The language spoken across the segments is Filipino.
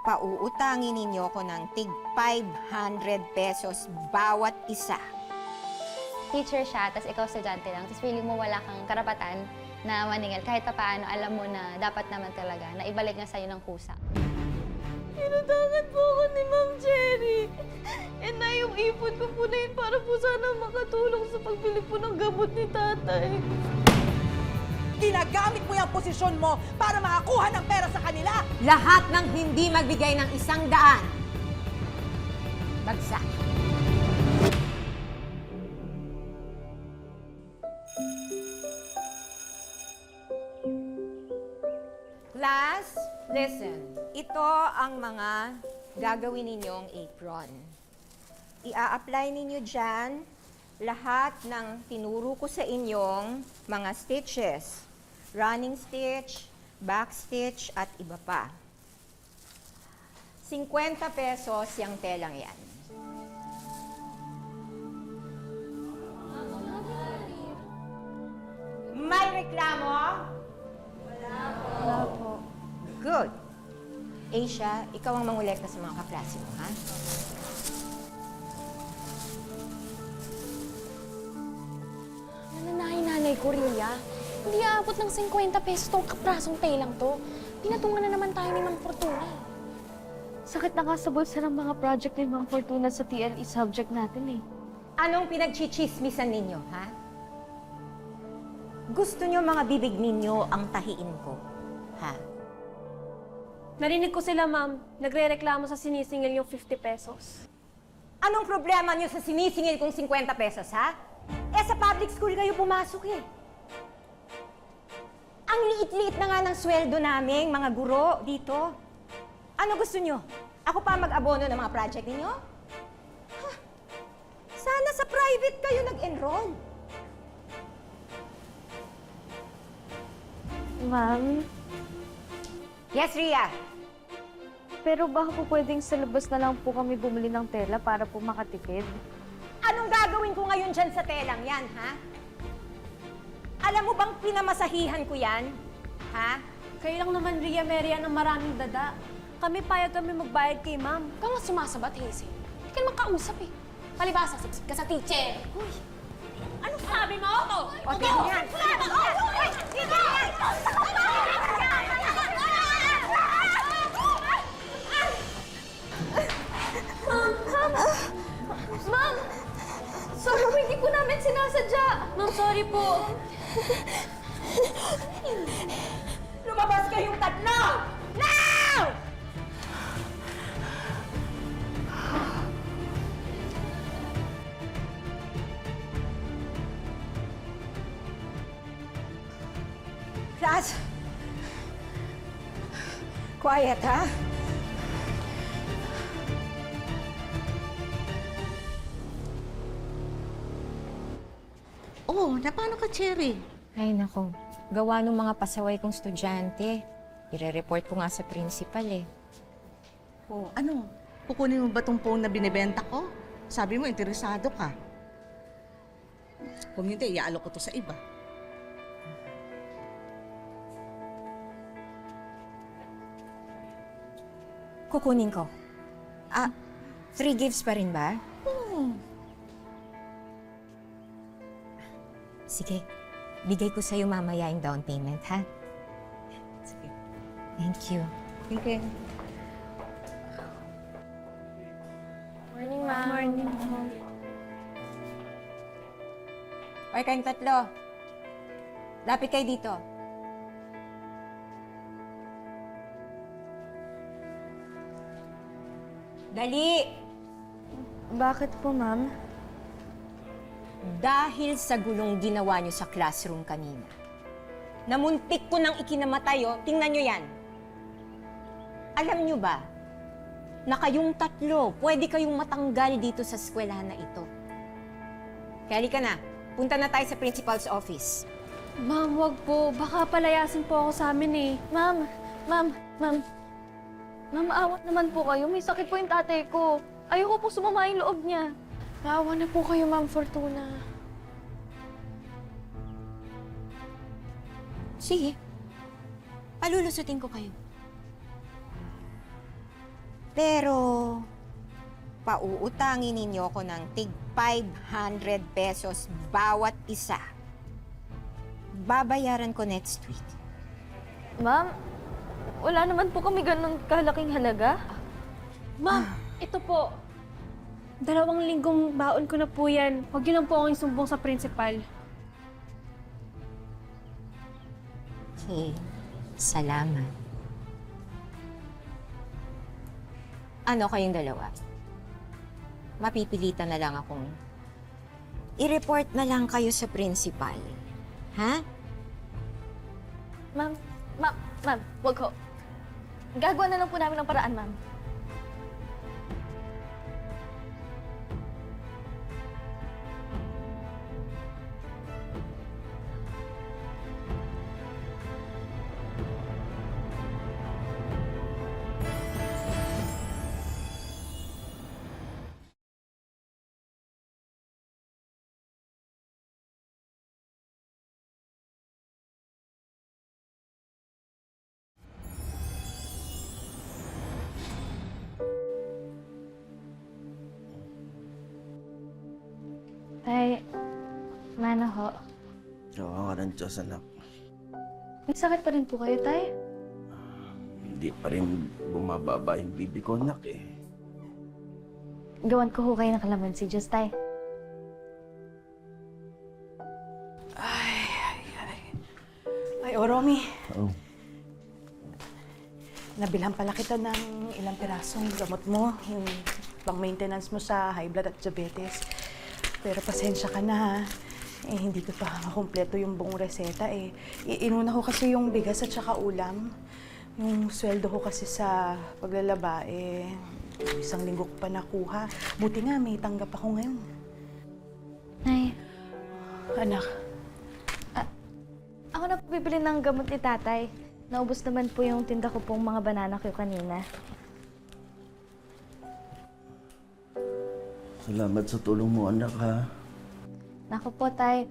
pauutangin ninyo ko ng tig 500 pesos bawat isa. Teacher siya, tapos ikaw estudyante lang, tapos feeling mo wala kang karapatan na maningil. Kahit pa paano, alam mo na dapat naman talaga na ibalik nga sa'yo ng kusa. Inutangan po ako ni Ma'am Cherry. Eh na yung ipon ko po na yun para po sana makatulong sa pagbili po ng gamot ni tatay. Ginagamit mo yung posisyon mo para makakuha ng pera sa kanila. Lahat ng hindi magbigay ng 100, bagsak. Class, listen. Ito ang mga gagawin ninyong apron. Ia-apply ninyo dyan lahat ng tinuro ko sa inyong mga stitches. Running stitch, back stitch, at iba pa. 50 pesos yung telang yan. May reklamo? Wala po. Good. Asia, ikaw ang mangolekta sa mga kaklase mo, ha? Nanay ko, Ria. Hindi aabot ng 50 pesos tong kaprasong telang to. Pinatungan na naman tayo ni Ma'am Fortuna. Sakit na nga sa bulsa ng mga project ni Ma'am Fortuna sa TLE subject natin eh. Anong pinagchichismisan ninyo, ha? Gusto nyo mga bibig ninyo ang tahiin ko, ha? Narinig ko sila, Ma'am. Nagre-reklamo sa sinisingil yung 50 pesos. Anong problema nyo sa sinisingil kong 50 pesos, ha? Eh, sa public school kayo pumasok eh. Ang liit-liit na nga ng sweldo namin, mga guro, dito. Ano gusto nyo? Ako pa mag-abono ng mga project ninyo? Ha? Sana sa private kayo nag-enroll. Ma'am, Yes, Ria. pero baka po pwedeng sa labas na lang po kami bumili ng tela para po makatipid. Anong gagawin ko ngayon dyan sa telang yan, ha? Alam mo bang pinamasahihan ko yan? Ha? Kayo lang naman, Ria Merian, ang maraming dada. Kami payag kami magbayad kay Ma'am. Ikaw nga sumasabat, Hazel. Hindi ka naman kausap eh. Palibasa, siksik ka sa teacher. Uy! Anong sabi mo? O, tingnan yan. Tingnan yan. Tingnan yan. Ma'am! Sorry po, hindi po namin sinasadya. Ma'am, sorry po. Lumabas kayong tatlo! Now! Class! Quiet, ha? Oh, na paano ka, Cherry? Ay, nako. Gawa ng mga pasaway kong estudyante. Ire-report ko nga sa principal eh. Oh, ano? Kukunin mo ba tong phone na binibenta ko? Sabi mo, interesado ka. Kung hindi, iaalok ko to sa iba. Kukunin ko. 3 gifts pa rin ba? Sige, bigay ko sa'yo mamaya yung down payment, ha? Sige. Thank you. Okay. Morning, Ma'am. Morning. Okay kayong tatlo. Lapit kayo dito. Dali! Bakit po, Ma'am? Dahil sa gulong ginawa nyo sa classroom kanina. Namuntik ko nang ikinamatay, oh. Tingnan nyo yan. Alam nyo ba, na kayong tatlo, pwede kayong matanggal dito sa eskwelahan na ito. Kaya halika na, punta na tayo sa principal's office. Ma'am, wag po. Baka palayasin po ako sa amin eh. Ma'am, Ma'am, awat naman po kayo. May sakit po yung tatay ko. Ayoko po sumama yung loob niya. Maawa na po kayo, Ma'am Fortuna. Sige, palulusutin ko kayo. Pero, pauutangin ninyo ko ng tig 500 pesos bawat isa. Babayaran ko next week. Ma'am, wala naman po kami ganun kalaking halaga. Ma'am, ito po. 2 linggong baon ko na po yan. Huwag yun lang po akong isumbong sa principal. Okay, salamat. Ano kayong dalawa? Mapipilitan na lang akong i-report na lang kayo sa principal. Ha? Ma'am, wag ho. Gagawa na lang po namin ng paraan, ma'am. Tay, mano ho? Oo ka ng Diyos, anak. May sakit pa rin po kayo, Tay? Hindi pa rin bumababa yung bibi ko, anak eh. Gawan ko ho kayo ng kalamansi, Diyos, Tay. Ay, Romy, Oo. nabilhan pala kita ng ilang pirasong gamot mo, yung pang-maintenance mo sa high blood at diabetes. Pero pasensya ka na ha. Hindi ko pa makumpleto yung buong reseta eh. Inuna ko kasi yung bigas at saka ulam. Yung sweldo ko kasi sa paglalaba eh, 1 linggo ko pa nakuha. Buti nga may tanggap ako ngayon. Nay, Anak, Ako na po bibili ng gamot ni tatay. Naubos naman po yung tinda ko pong mga banana ko kanina. Salamat sa tulong mo, anak, ha? Naku po, tay.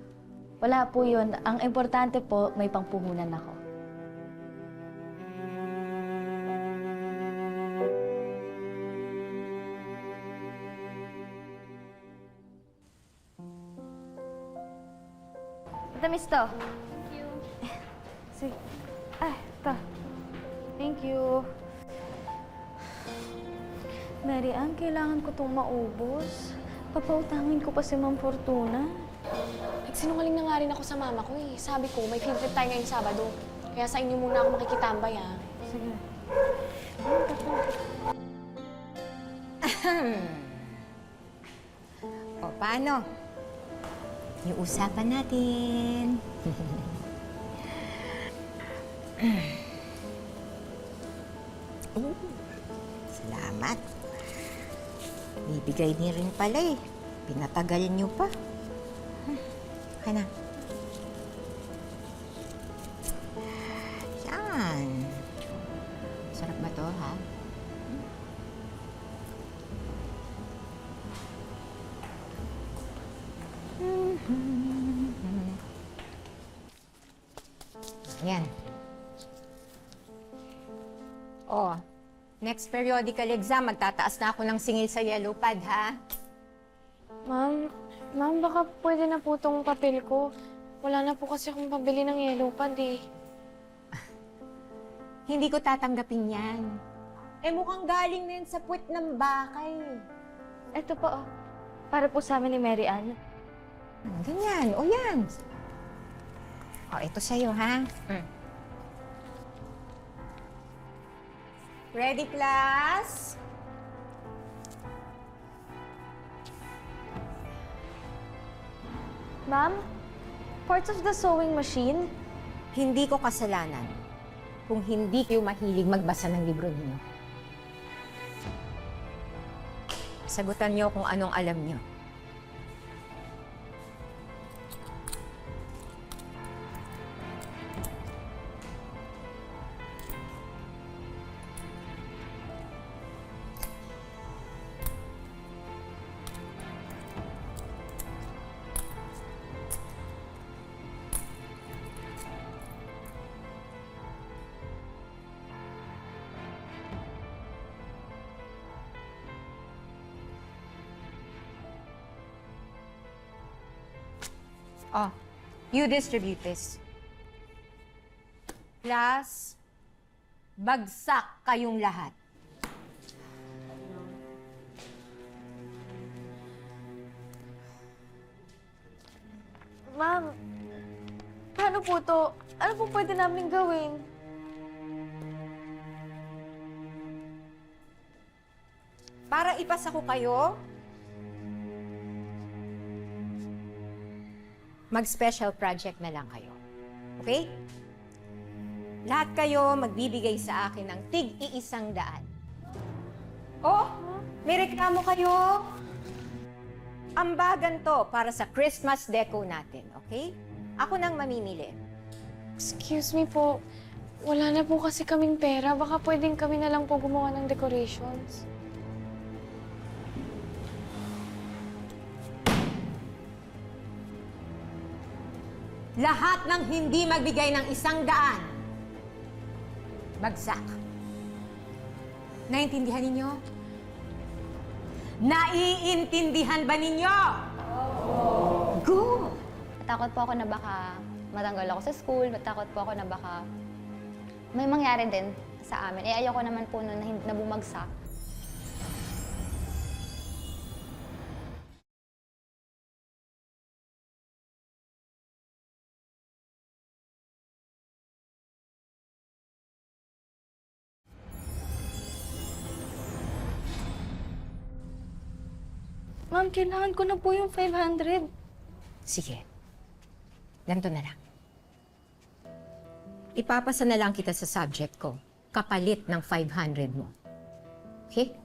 Wala po yun. Ang importante po, may pangpuhunan ako. Matamis to. Thank you. Sige. Ito. Thank you. Mary Ann, kailangan ko itong maubos. Papautangin ko pa si Ma'am Fortuna. Nagsinungaling na nga rin ako sa mama ko eh. Sabi ko, may field trip tayo ngayong Sabado. Kaya sa inyo muna ako makikitambay ah. Sige. O, paano? Yung usapan natin. Salamat. Bibigay niyo rin pala eh. Pinatagal niyo pa. Okay na. Yan. Sarap ba to, ha? Yan. Oh, next periodical exam, magtataas na ako ng singil sa yellow pad, ha? Ma'am, baka pwede na po tong papel ko. Wala na po kasi akong pabili ng yellow pad eh. Hindi ko tatanggapin yan. Eh, mukhang galing na yan sa puwet ng bakay. Ito po, para po sa amin ni Mary Ann. Ganyan. O, yan. O, ito sa'yo, ha? Ready, class? Ma'am, parts of the sewing machine? Hindi ko kasalanan kung hindi kayo mahilig magbasa ng libro ninyo. Sagutan niyo kung anong alam niyo. Oh, you distribute this. Class, bagsak kayong lahat. Ma'am, paano po to? Ano po pwede namin gawin? Para ipasa ko kayo, mag-special project na lang kayo. Okay? Lahat kayo magbibigay sa akin ng tig-100. Oh, may reklamo kayo? Ambagan to para sa Christmas deco natin, okay? Ako nang mamimili. Excuse me po. Wala na po kasi kaming pera. Baka pwedeng kami na lang po gumawa ng decorations. Lahat ng hindi magbigay ng 100, bagsak. Naintindihan ninyo? Naiintindihan ba ninyo? Good! Matakot po ako na baka matanggal ako sa school, matakot po ako na baka may mangyari din sa amin. Eh, ayoko naman po na bumagsak. Ma'am, kailangan ko na po yung 500. Sige. Ganito na lang. Ipapasa na lang kita sa subject ko, kapalit ng 500 mo. Okay?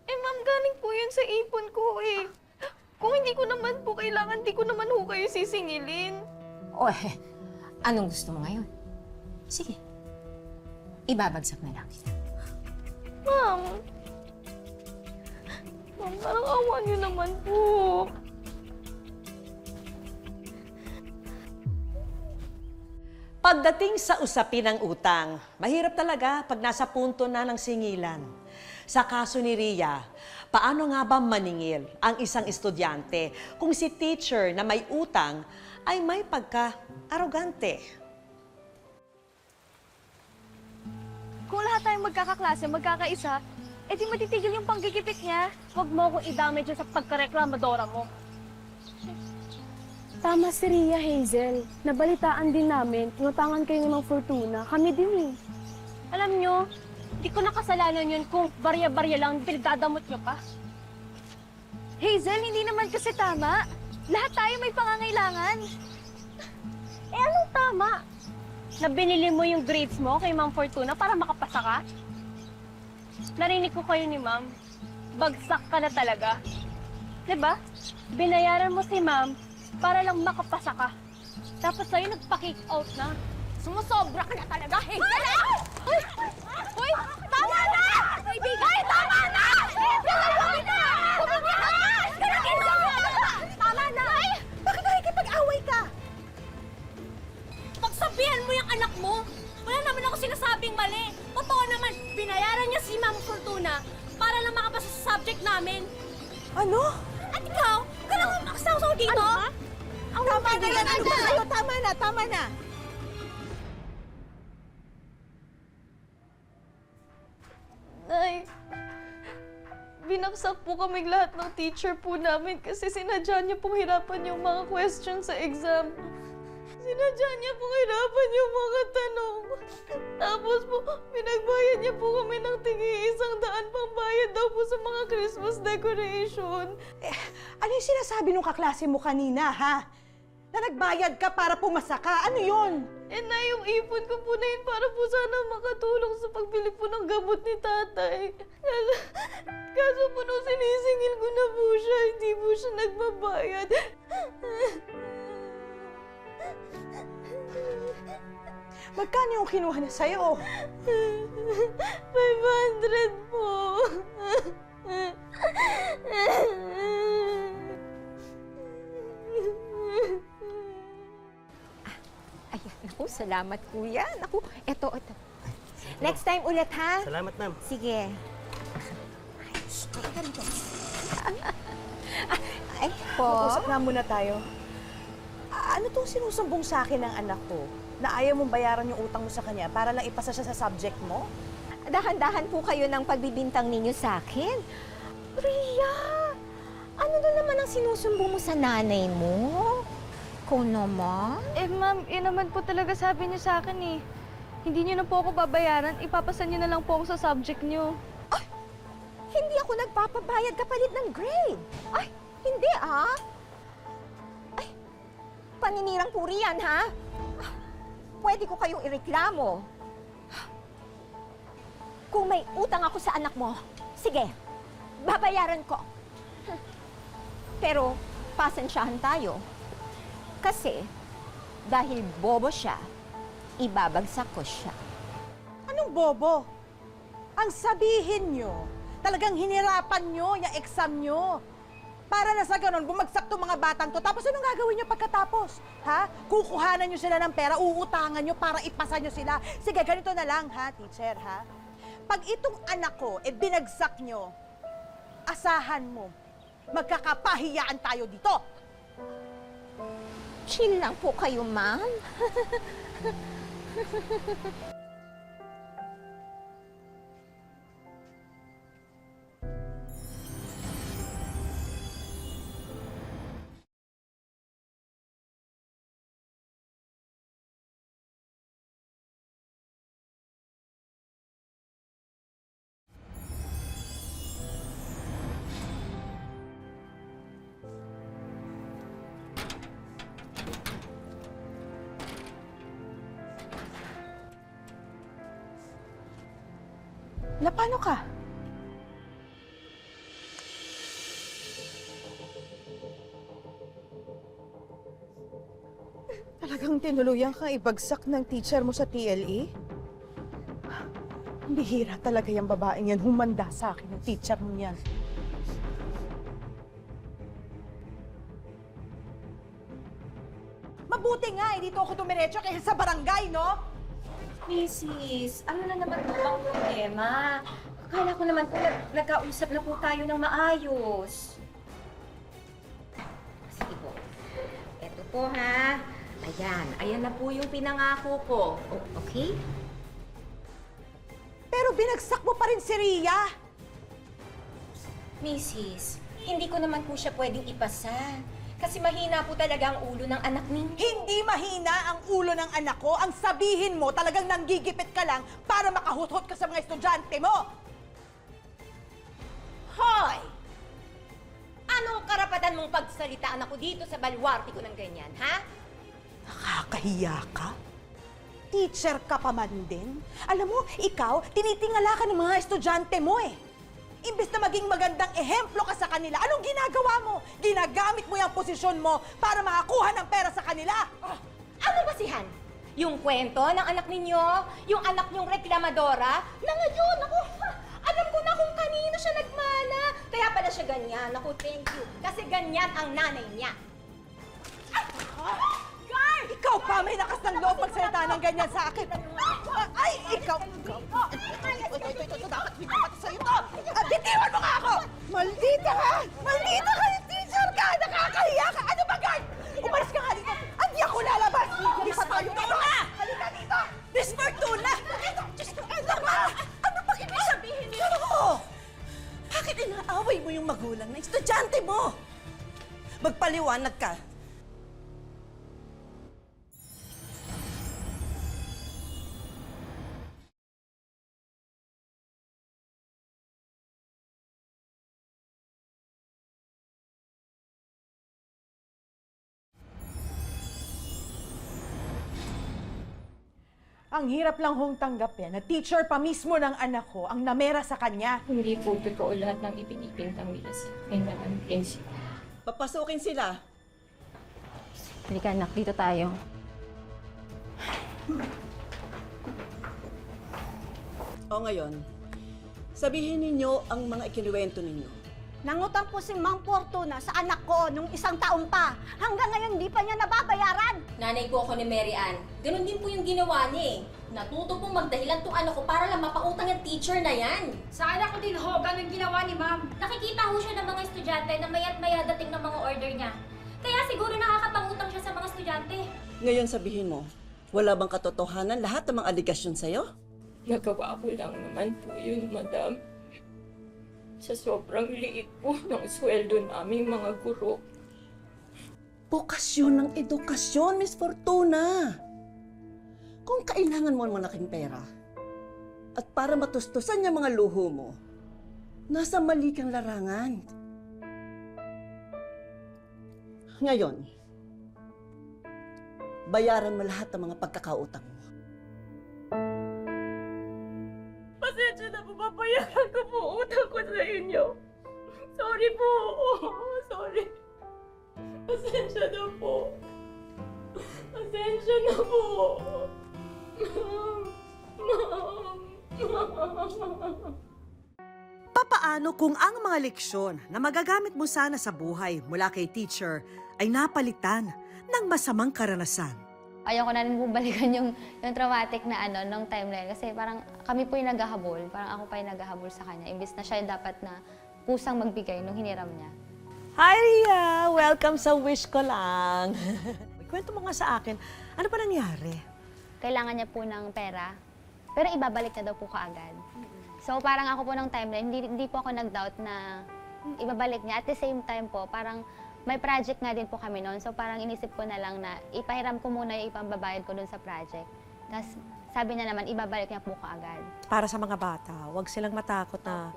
Eh, ma'am, galing po yun sa ipon ko eh. Kung hindi ko naman po kailangan, di ko naman ho kayo sisingilin. O anong gusto mo ngayon? Sige. Ibabagsak na lang kita. Ma'am, parang awa niyo naman po. Pagdating sa usapin ng utang, mahirap talaga pag nasa punto na ng singilan. Sa kaso ni Ria, paano nga ba maningil ang isang estudyante kung si teacher na may utang ay may pagka-arogante? Kung lahat tayong magkakaklase, magkakaisa, eh di matitigil yung panggigipit niya. Huwag mo akong idamay dyan sa pagkareklamadora mo. Tama si Ria, Hazel. Nabalitaan din namin, inutangan kayo ng Fortuna. Kami din eh. Alam nyo, di ko nakasalanan yun kung barya-barya lang pinagdadamot nyo pa. Hazel, hindi naman kasi tama. Lahat tayo may pangangailangan. Eh anong tama? Na binili mo yung grades mo kay Ma'am Fortuna para makapasa ka? Narinig ko kayo ni Ma'am. Bagsak ka na talaga. Diba? Binayaran mo si Ma'am para lang makapasa ka. Tapos sa'yo nagpa-kick out na. Sumusobra ka na talaga, Hazel! Hoy! Tama na! Kaibigan! Tama na! Tama na! Tama na! Bakit nakikipag-away ka? Pagsabihan mo yung anak mo! Wala naman ako sinasabing mali. Totoo naman, binayaran niya si Ma'am Fortuna para lang makapasa sa subject namin. Ano? At ikaw, kailangan mo makasawsaw dito? Ano? Tama na yan! Ano ba kayo? Tama na! Tama na! Nay, binaksak po kaming lahat ng teacher po namin kasi sinadya niya pong hirapan yung mga questions sa exam. Sinadya niya pong hirapan yung mga tanong. Tapos po, pinagbayad niya po kami ng tig-100 pambayad daw po sa mga Christmas decoration. Ano yung sinasabi nung kaklase mo kanina, ha? Na nagbayad ka para pumasa ka? Ano yun? Eh na yung ipon ko po na yun para po sana makatulong sa pagbili po ng gamot ni tatay. Kaso po nung sinisingil ko na po siya, hindi po siya nagbabayad. Magkano yung kinuha niya sa'yo? 500 po. Ay, naku, salamat kuya. Naku, eto. Next time ulit, ha? Salamat, ma'am. Sige. Ay, po. Mag-usap nga muna tayo. Ano tong sinusumbong sa akin ng anak ko? Na ayaw mong bayaran yung utang mo sa kanya para lang ipasa siya sa subject mo? Dahan-dahan po kayo ng pagbibintang ninyo sa akin. Rhea, ano na naman ang sinusumbong mo sa nanay mo? Ko naman? Eh ma'am, yun naman po talaga sabi niyo sa akin eh. Hindi niyo na po ako babayaran, ipapasa niyo na lang po ako sa subject niyo. Hindi ako nagpapabayad kapalit ng grade. Ay, hindi ah. Ay, paninirang puri yan ha. Pwede ko kayong ireklamo. Kung may utang ako sa anak mo, sige, babayaran ko. Pero, pasensyahan tayo. Kasi, dahil bobo siya, ibabagsak ko siya. Anong bobo? Ang sabihin nyo, talagang hinirapan nyo yung exam nyo. Para na sa ganun, bumagsak to mga batang to. Tapos anong gagawin nyo pagkatapos? Ha? Kukuhanan nyo sila ng pera, uutangan nyo para ipasa nyo sila. Sige, ganito na lang ha, teacher ha? Pag itong anak ko, binagsak nyo, asahan mo, magkakapahiyaan tayo dito. Chill lang po kayo, ma'am. Na paano ka? Talagang tinuluyan kang ibagsak ng teacher mo sa TLE? Bihira talaga yung babaeng yan. Humanda sa akin yung teacher mo yan. Mabuti nga, dito ako tumiretso kaysa sa barangay, no? Mrs., ano na naman po ang problema? Akala ko naman po nagkausap na po tayo ng maayos. Sige po. Eto po ha. Ayan na po yung pinangako ko. Okay? Pero binagsak mo pa rin si Rhea. Mrs., hindi ko naman po siya pwedeng ipasa. Kasi mahina po talaga ang ulo ng anak ninyo. Hindi mahina ang ulo ng anak ko. Ang sabihin mo, talagang nanggigipit ka lang para makahuthot ka sa mga estudyante mo. Hoy! Anong karapatan mong pagsalitaan ako dito sa baluarte ko ng ganyan, ha? Nakakahiya ka? Teacher ka pa man din? Alam mo, ikaw, tinitingala ka ng mga estudyante mo eh. Imbes na maging magandang ehemplo ka sa kanila, anong ginagawa mo? Ginagamit mo yung posisyon mo para makakuha ng pera sa kanila. Ano basihan? Yung kwento ng anak ninyo? Yung anak niyong reklamadora? Na ngayon, ako, alam ko na kung kanino siya nagmana. Kaya pala siya ganyan. Ako, thank you. Kasi ganyan ang nanay niya. Guard! Ikaw pa may lakas ng loob magsalita ng ganyan sa akin. Ay, ikaw! Ito, dapat pinapati sa'yo to! Bitiwan mo nga ako! Maldita ka! Maldita ka! Teacher ka! Nakakahiya ka! Ano ba, guard? Umalis ka nga dito! Hindi ako lalabas! Hindi pa tayo dito! Halika dito! Miss Fortuna! Ano ba? Ano ba ibig sabihin niyo? Bakit inaaway mo yung magulang na estudyante mo? Magpaliwanag ka. Ang hirap lang hong tanggapin na teacher pa mismo ng anak ko ang namera sa kanya. Hindi po totoo lahat ng ipinipintang nila sa akin naman, principal. Papasukin sila. Halika anak, dito tayo. O ngayon, sabihin ninyo ang mga ikinuwento ninyo. Nangutang po si Mang Fortuna sa anak ko nung isang taon pa. Hanggang ngayon, di pa niya nababayaran. Nanay po ako ni Mary Ann. Ganon din po yung ginawa niya eh. Natuto pong magdahilan tong ano ko para lang mapautang yung teacher na yan. Sa anak ko din ho, ganun ginawa ni ma'am. Nakikita ho siya ng mga estudyante na maya't maya dating ng mga order niya. Kaya siguro nakakapangutang siya sa mga estudyante. Ngayon sabihin mo, wala bang katotohanan lahat ng mga aligasyon sa'yo? Nagawa ko lang naman po yun, madam. Sa sobrang liit po ng sweldo namin mga guro. Bokasyon ng edukasyon, Miss Fortuna. Kung kailangan mo ng malaking pera, at para matustusan niya mga luho mo, nasa mali kang larangan. Ngayon, bayaran mo lahat ng mga pagkakautang mo. Pasensya na po, babayaran ko po utang ko sa inyo. Sorry po. Sorry. Pasensya na po. Pasensya na po. Ma'am. Papaano kung ang mga leksyon na magagamit mo sana sa buhay mula kay teacher ay napalitan ng masamang karanasan? Ayoko na rin bumalikan yung traumatic na nung timeline. Kasi parang kami po yung naghahabol. Parang ako pa yung naghahabol sa kanya. Imbis na siya yung dapat na kusang magbigay nung hiniram niya. Hi, Ria! Welcome sa Wish Ko Lang. Kwento mo nga sa akin, ano pa nangyari? Kailangan niya po ng pera, pero ibabalik na daw po kaagad. So parang ako po ng timeline, hindi po ako nag-doubt na ibabalik niya. At the same time po, parang may project nga din po kami noon. So parang inisip ko na lang na ipahiram ko muna yung ipambabayad ko dun sa project. Tapos sabi niya naman, ibabalik niya po kaagad. Para sa mga bata, huwag silang matakot na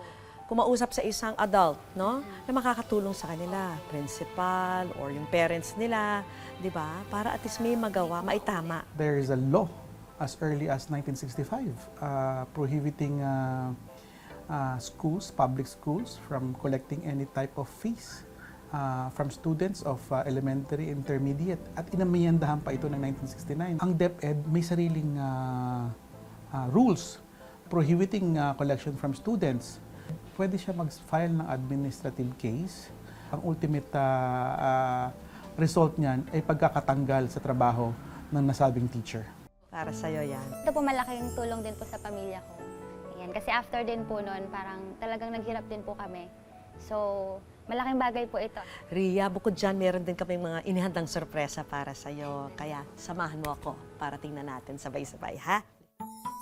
kumausap sa isang adult, no? Na makakatulong sa kanila, principal or yung parents nila, di ba? Para at least may magawa, maitama. There is a law as early as 1965 prohibiting schools, public schools, from collecting any type of fees from students of elementary, intermediate. At inamiyandahan pa ito ng 1969. Ang DepEd may sariling rules prohibiting collection from students. Pwede siya mag-file ng administrative case. Ang ultimate result niyan ay pagkakatanggal sa trabaho ng nasabing teacher. Para sa'yo yan. Ito po malaking tulong din po sa pamilya ko. Ayan, kasi after din po noon, parang talagang naghirap din po kami. So, malaking bagay po ito. Ria, bukod dyan, meron din kami mga inihandang sorpresa para sa'yo. Kaya samahan mo ako para tingnan natin sabay-sabay, ha?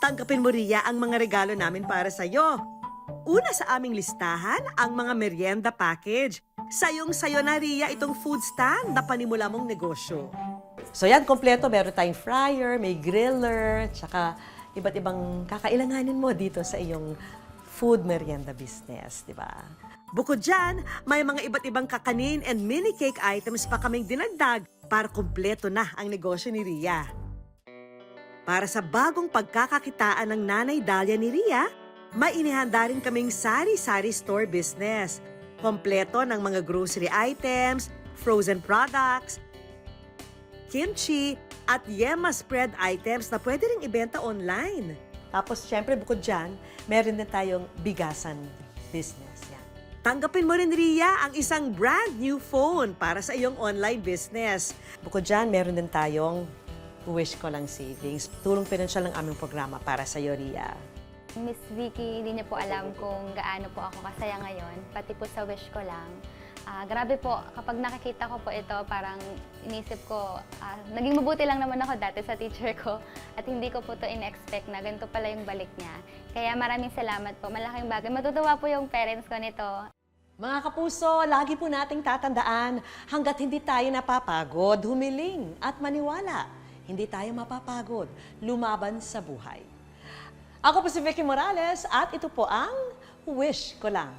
Tanggapin mo, Ria, ang mga regalo namin para sa'yo. Una sa aming listahan, ang mga merienda package. Sayong-sayo na, Ria, itong food stand na panimula mong negosyo. So yan, kompleto. Meron tayong fryer, may griller, tsaka iba't ibang kakailanganin mo dito sa iyong food merienda business, di ba? Bukod dyan, may mga iba't ibang kakanin and mini cake items pa kaming dinagdag para kompleto na ang negosyo ni Ria. Para sa bagong pagkakakitaan ng Nanay Dalia ni Ria, may inihanda rin kaming sari-sari store business. Kompleto ng mga grocery items, frozen products, kimchi, at yema spread items na pwede rin ibenta online. Tapos, syempre, bukod dyan, meron din tayong bigasan business. Yan. Tanggapin mo rin, Ria, ang isang brand new phone para sa iyong online business. Bukod dyan, meron din tayong Wish Ko Lang Savings. Tulong pinansyal ng aming programa para sa iyo, Ria. Miss Vicky, hindi niya po alam kung gaano po ako kasaya ngayon, pati po sa Wish Ko Lang. Grabe po, kapag nakikita ko po ito, parang inisip ko, naging mabuti lang naman ako dati sa teacher ko at hindi ko po ito in-expect na ganito pala yung balik niya. Kaya maraming salamat po, malaking bagay. Matutuwa po yung parents ko nito. Mga kapuso, lagi po nating tatandaan, hanggat hindi tayo napapagod, humiling at maniwala. Hindi tayo mapapagod, lumaban sa buhay. Ako po si Vicky Morales at ito po ang Wish Ko Lang.